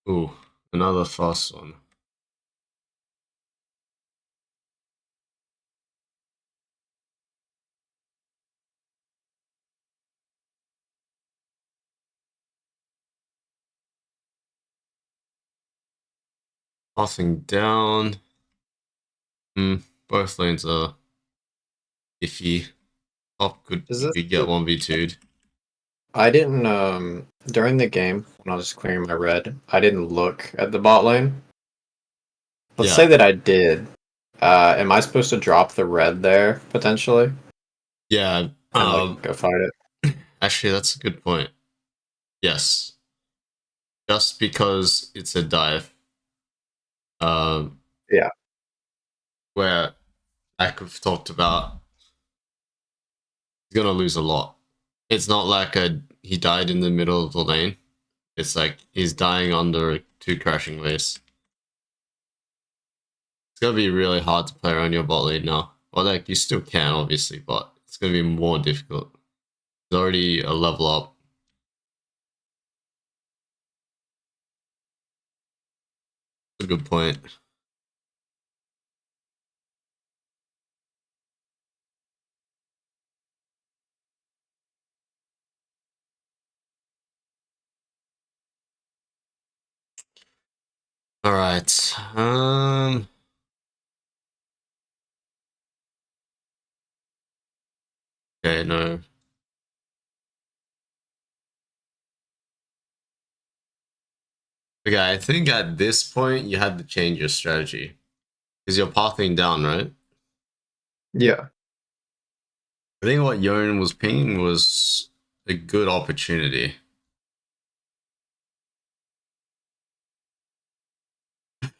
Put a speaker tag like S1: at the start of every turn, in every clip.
S1: Ooh, another fast one. Passing down. Hmm. Both lanes are iffy. Top could
S2: Is
S1: you
S2: this
S1: could get 1v2'd.
S2: I didn't during the game when I was clearing my red, I didn't look at the bot lane. Let's
S1: Yeah.
S2: say that I did. Am I supposed to drop the red there potentially
S1: Yeah.
S2: and like go fight it?
S1: Actually, that's a good point. Yes. Just because it's a dive. Um.
S2: Yeah.
S1: Where like we've talked about, he's gonna lose a lot. It's not like he died in the middle of the lane. It's like he's dying under two crashing waves. It's gonna be really hard to play around your bot lane now. Well, like you still can obviously, but it's gonna be more difficult. It's already a level up. That's a good point. All right. Okay. No. Okay. I think at this point you had to change your strategy because you're pathing down, right?
S2: Yeah.
S1: I think what Yon was pinging was a good opportunity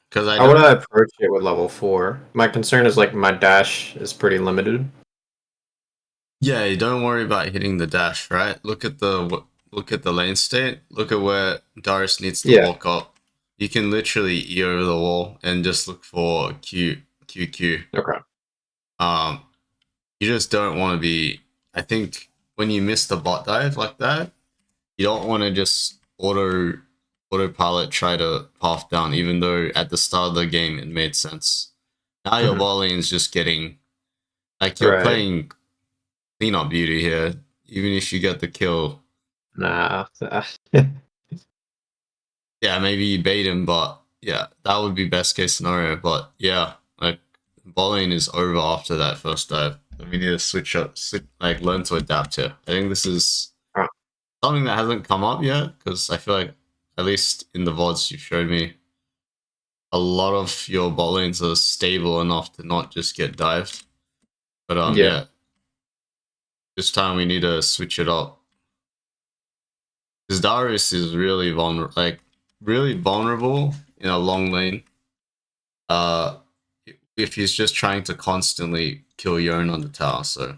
S1: because I
S2: How would
S1: don't.
S2: I approach it with level 4? My concern is like my dash is pretty limited.
S1: Yeah, don't worry about hitting the dash, right? Look at the lane state. Look at where Darius needs to
S2: Yeah.
S1: walk up. You can literally E over the wall and just look for Q.
S2: Okay.
S1: Um, you just don't want to be. I think when you miss the bot dive like that, you don't want to just autopilot try to path down, even though at the start of the game it made sense. Now your
S2: Mhm.
S1: bot lane is just getting like you're
S2: Right.
S1: playing cleanup beauty here. Even if you get the kill,
S2: Nah.
S1: yeah, maybe you bait him, but yeah, that would be best case scenario. But yeah, like bowling is over after that first dive. We need to like learn to adapt here. I think this is
S2: Oh,
S1: something that hasn't come up yet because I feel like at least in the VODs you showed me, a lot of your bot lanes are stable enough to not just get dived. But
S2: yeah.
S1: yeah, this time we need to switch it up because Darius is really vulnerable in a long lane. Uh, if he's just trying to constantly kill Yone on the tower. So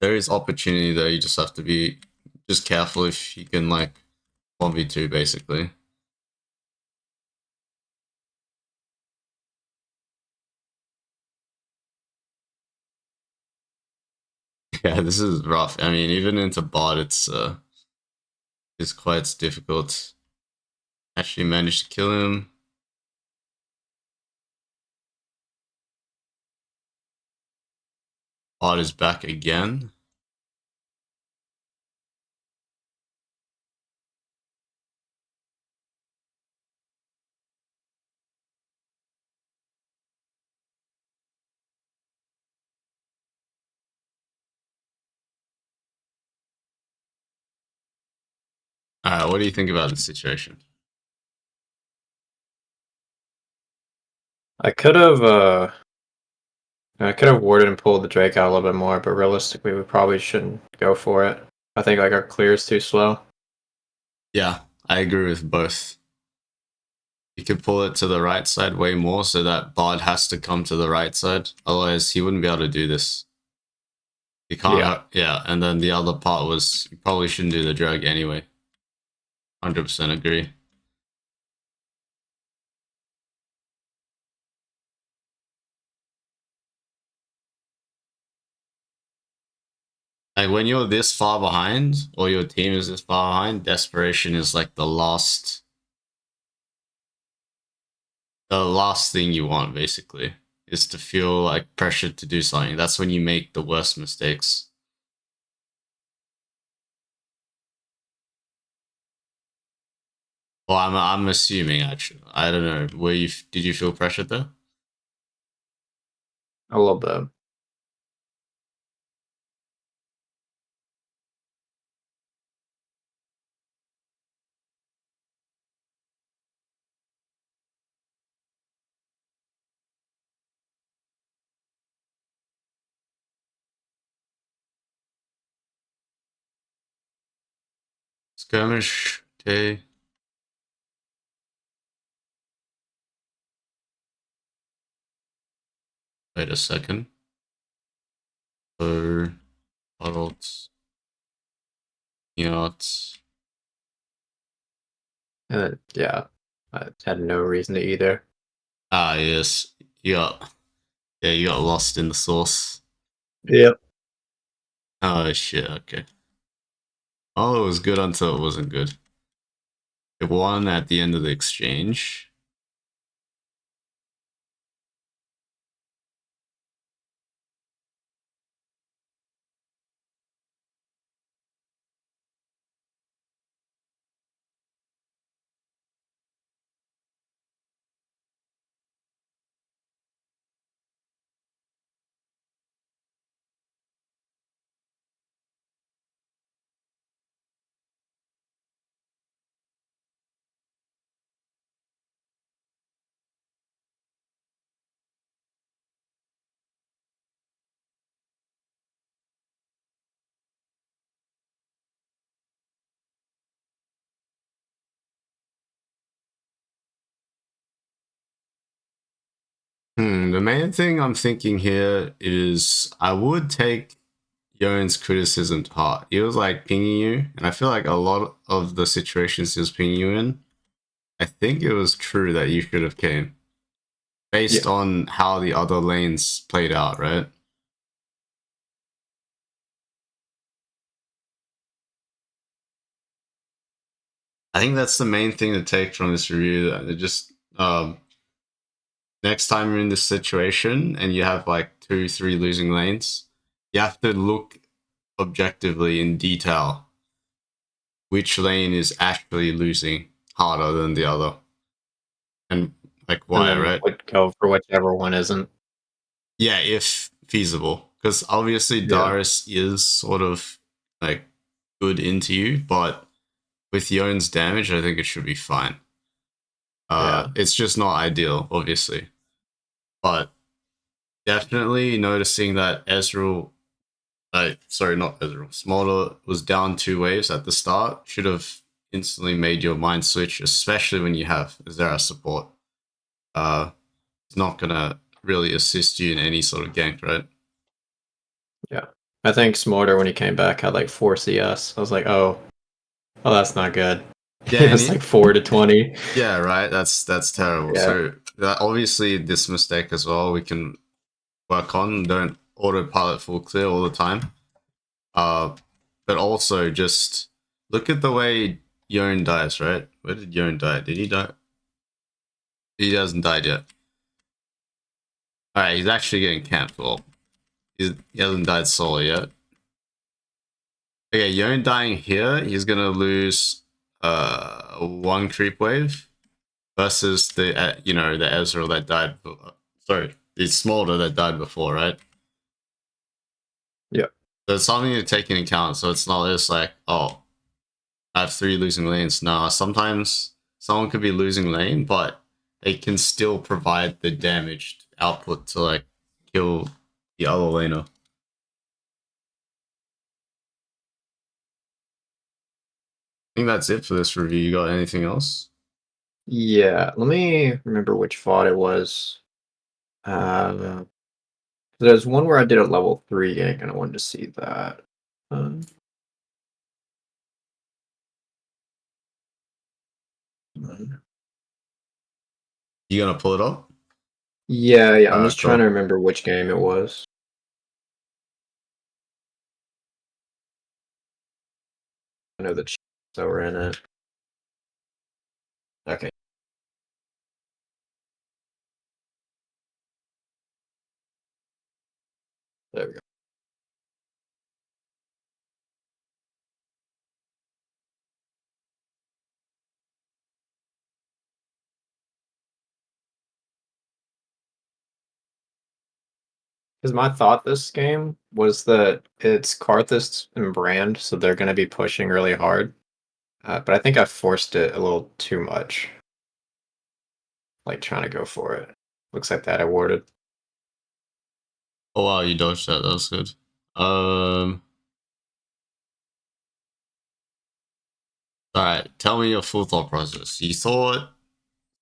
S1: there is opportunity there. You just have to be just careful if he can like 1v2 basically. Yeah, this is rough. I mean, even into bot, it's quite difficult. Actually managed to kill him. Bot is back again. What do you think about this situation?
S2: I could have I could have warded and pulled the Drake out a little bit more, but realistically we probably shouldn't go for it. I think like our clear is too slow.
S1: Yeah, I agree with both. You could pull it to the right side way more so that bot has to come to the right side. Otherwise, he wouldn't be able to do this. You can't
S2: Yeah.
S1: hurt, yeah. And then the other part was you probably shouldn't do the drag anyway. 100% agree. Like when you're this far behind, or your team is this far behind, desperation is like the last the last thing you want basically is to feel like pressured to do something. That's when you make the worst mistakes. Well, I'm assuming actually. I don't know. Did you feel pressured there?
S2: A little bit.
S1: Skirmish. Okay. Wait a second. So adults, not.
S2: And then, yeah, I had no reason to either.
S1: Ah, yes. You got you got lost in the sauce.
S2: Yep.
S1: Oh shit. Okay. Oh, it was good until it wasn't good. It won at the end of the exchange. The main thing I'm thinking here is I would take Yone's criticism to heart. He was like pinging you, and I feel like a lot of the situations he was pinging you in, I think it was true that you should have came based
S2: Yeah.
S1: on how the other lanes played out, right? I think that's the main thing to take from this review. That it just next time you're in this situation and you have like 2, 3 losing lanes, you have to look objectively in detail which lane is actually losing harder than the other, and like
S2: And
S1: why,
S2: then
S1: right?
S2: would go for whichever one isn't.
S1: Yeah, if feasible, because obviously
S2: Yeah.
S1: Darius is sort of like good into you, but with Yone's damage, I think it should be fine.
S2: Yeah.
S1: It's just not ideal, obviously, but definitely noticing that Ezreal, sorry, not Ezreal, Smolder was down 2 waves at the start should have instantly made your mind switch, especially when you have Zera support. Uh, it's not gonna really assist you in any sort of gank, right?
S2: Yeah. I think Smorter when he came back had like 4 CS. I was like, oh, that's not good.
S1: Yeah, and
S2: It's like 4 to 20.
S1: yeah, right. That's terrible.
S2: Yeah.
S1: So obviously, this mistake as well, we can work on. Don't autopilot full clear all the time. Uh, but also just look at the way Yone dies. Right? Where did Yone die? Did he die? He hasn't died yet. All right, he's actually getting cancelled. He hasn't died solo yet. Okay, Yone dying here, he's gonna lose 1 creep wave versus the the Ezreal that died. Sorry, the Smolder that died before, right?
S2: Yeah.
S1: So it's something to take into account. So it's not just like, oh, I have 3 losing lanes. No, sometimes someone could be losing lane, but they can still provide the damaged output to like kill the other laner. I think that's it for this review. You got anything else?
S2: Yeah. Let me remember which VOD it was. Uh, there's one where I did a level 3 gank and I wanted to see that. Um,
S1: You gonna pull it up?
S2: yeah. I'm just trying to
S1: Cool.
S2: remember which game it was. I know the Chiefs that were in it. Okay. There we go. Because my thought this game was that it's Karthus and Brand, so they're going to be pushing really hard. But I think I forced it a little too much, like trying to go for it. Looks like that awarded.
S1: Oh wow, you dodged that. That was good. Um. All right. Tell me your full thought process. You thought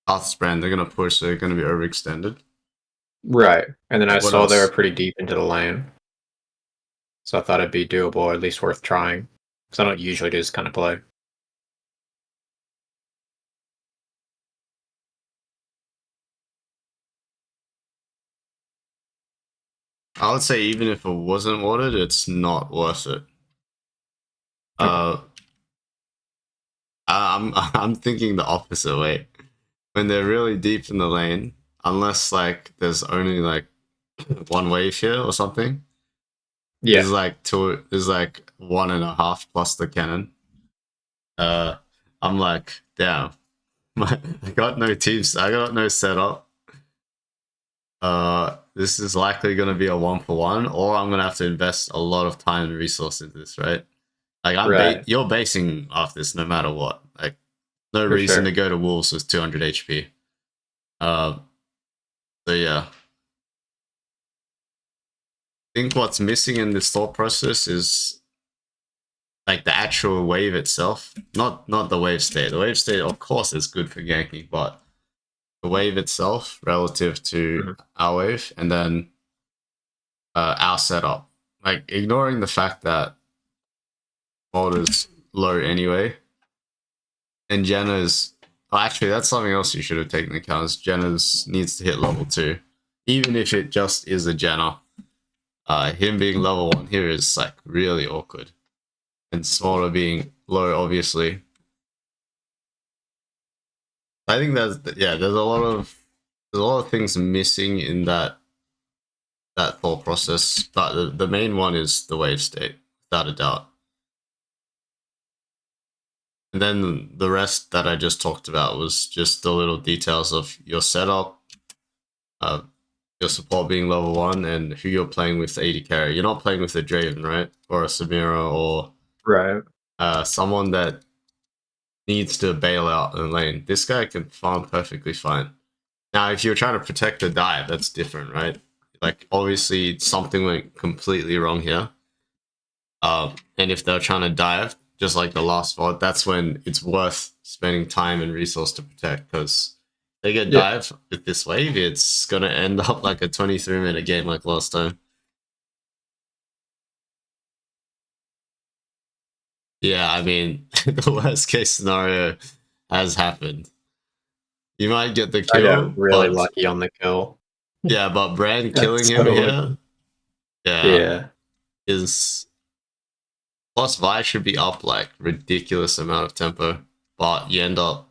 S1: Path's brand they're gonna push. They're gonna be overextended.
S2: Right. And then I
S1: What
S2: saw they were
S1: else?
S2: pretty deep into the lane. So I thought it'd be doable, or at least worth trying. Because I don't usually do this kind of play.
S1: I would say even if it wasn't watered, it's not worth it.
S2: Okay.
S1: Uh, I'm thinking the opposite way. When they're really deep in the lane, unless like there's only like one wave here or something,
S2: Yeah.
S1: there's like 1.5 plus the cannon. Uh, I'm like, damn, I got no teams, I got no setup. This is likely going to be a 1-for-1, or I'm going to have to invest a lot of time and resource into this, right? Like
S2: Right.
S1: you're basing off this no matter what. Like, no
S2: For
S1: reason to
S2: sure.
S1: go to Wolves with 200 HP. Uh, so yeah, I think what's missing in this thought process is like the actual wave itself, not the wave state. The wave state, of course, is good for ganking, but the wave itself relative to
S2: Mhm.
S1: our wave, and then our setup. Like ignoring the fact that Mold is low anyway, and Jenna's. Oh, actually, that's something else you should have taken into account. Is Jenna's needs to hit level 2, even if it just is a Jenna. Him being level 1 here is like really awkward, and Smaller being low, obviously. I think yeah, there's a lot of things missing in that thought process, but the main one is the wave state, without a doubt. And then the rest that I just talked about was just the little details of your setup, uh, your support being level 1, and who you're playing with AD carry. You're not playing with a Draven, right? Or a Samira, or
S2: Right.
S1: someone that needs to bail out in the lane. This guy can farm perfectly fine. Now, if you're trying to protect the dive, that's different, right? Like, obviously, something went completely wrong here. And if they're trying to dive, just like the last VOD, that's when it's worth spending time and resource to protect. Because they get
S2: Yeah.
S1: dive with this wave, it's gonna end up like a 23-minute game like last time. Yeah, I mean, the worst case scenario has happened. You might get the
S2: I got
S1: kill,
S2: really
S1: but
S2: lucky on the kill.
S1: yeah, but Brand
S2: Got
S1: killing him
S2: so
S1: here,
S2: lucky.
S1: yeah,
S2: Yeah.
S1: is plus Vi should be up like ridiculous amount of tempo, but you end up.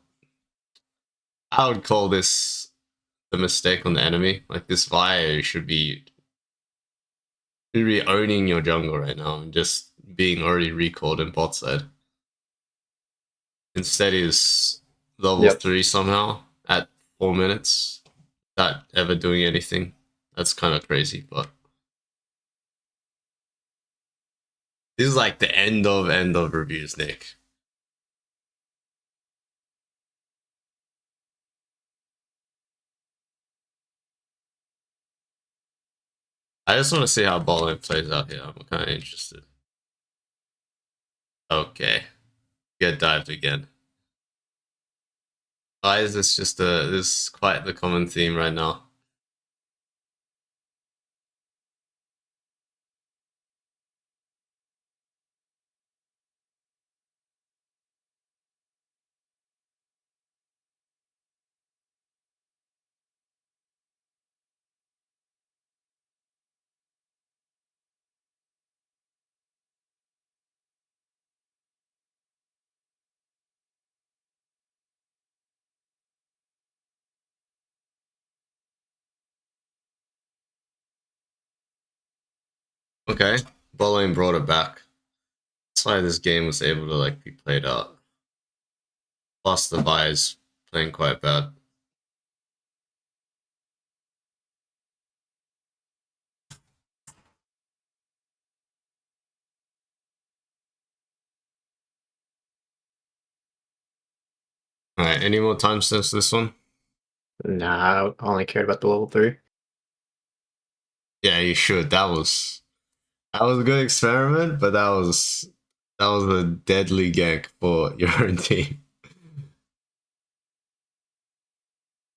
S1: I would call this the mistake on the enemy. Like this Vi should be owning your jungle right now and just being already recalled in bot side. Instead, is level
S2: Yep.
S1: 3 somehow at 4 minutes, not ever doing anything. That's kind of crazy, but this is like the end of reviews, Nick. I just want to see how bot lane plays out here. I'm kind of interested. Okay, get dived again. Why is this just this is quite the common theme right now? Okay, bowling brought it back. That's why this game was able to like be played out. Plus the Vi's playing quite bad. Alright, any more time since this one?
S2: Nah, I only cared about the level 3.
S1: Yeah, you should. That was a good experiment, but that was a deadly gank for your own team.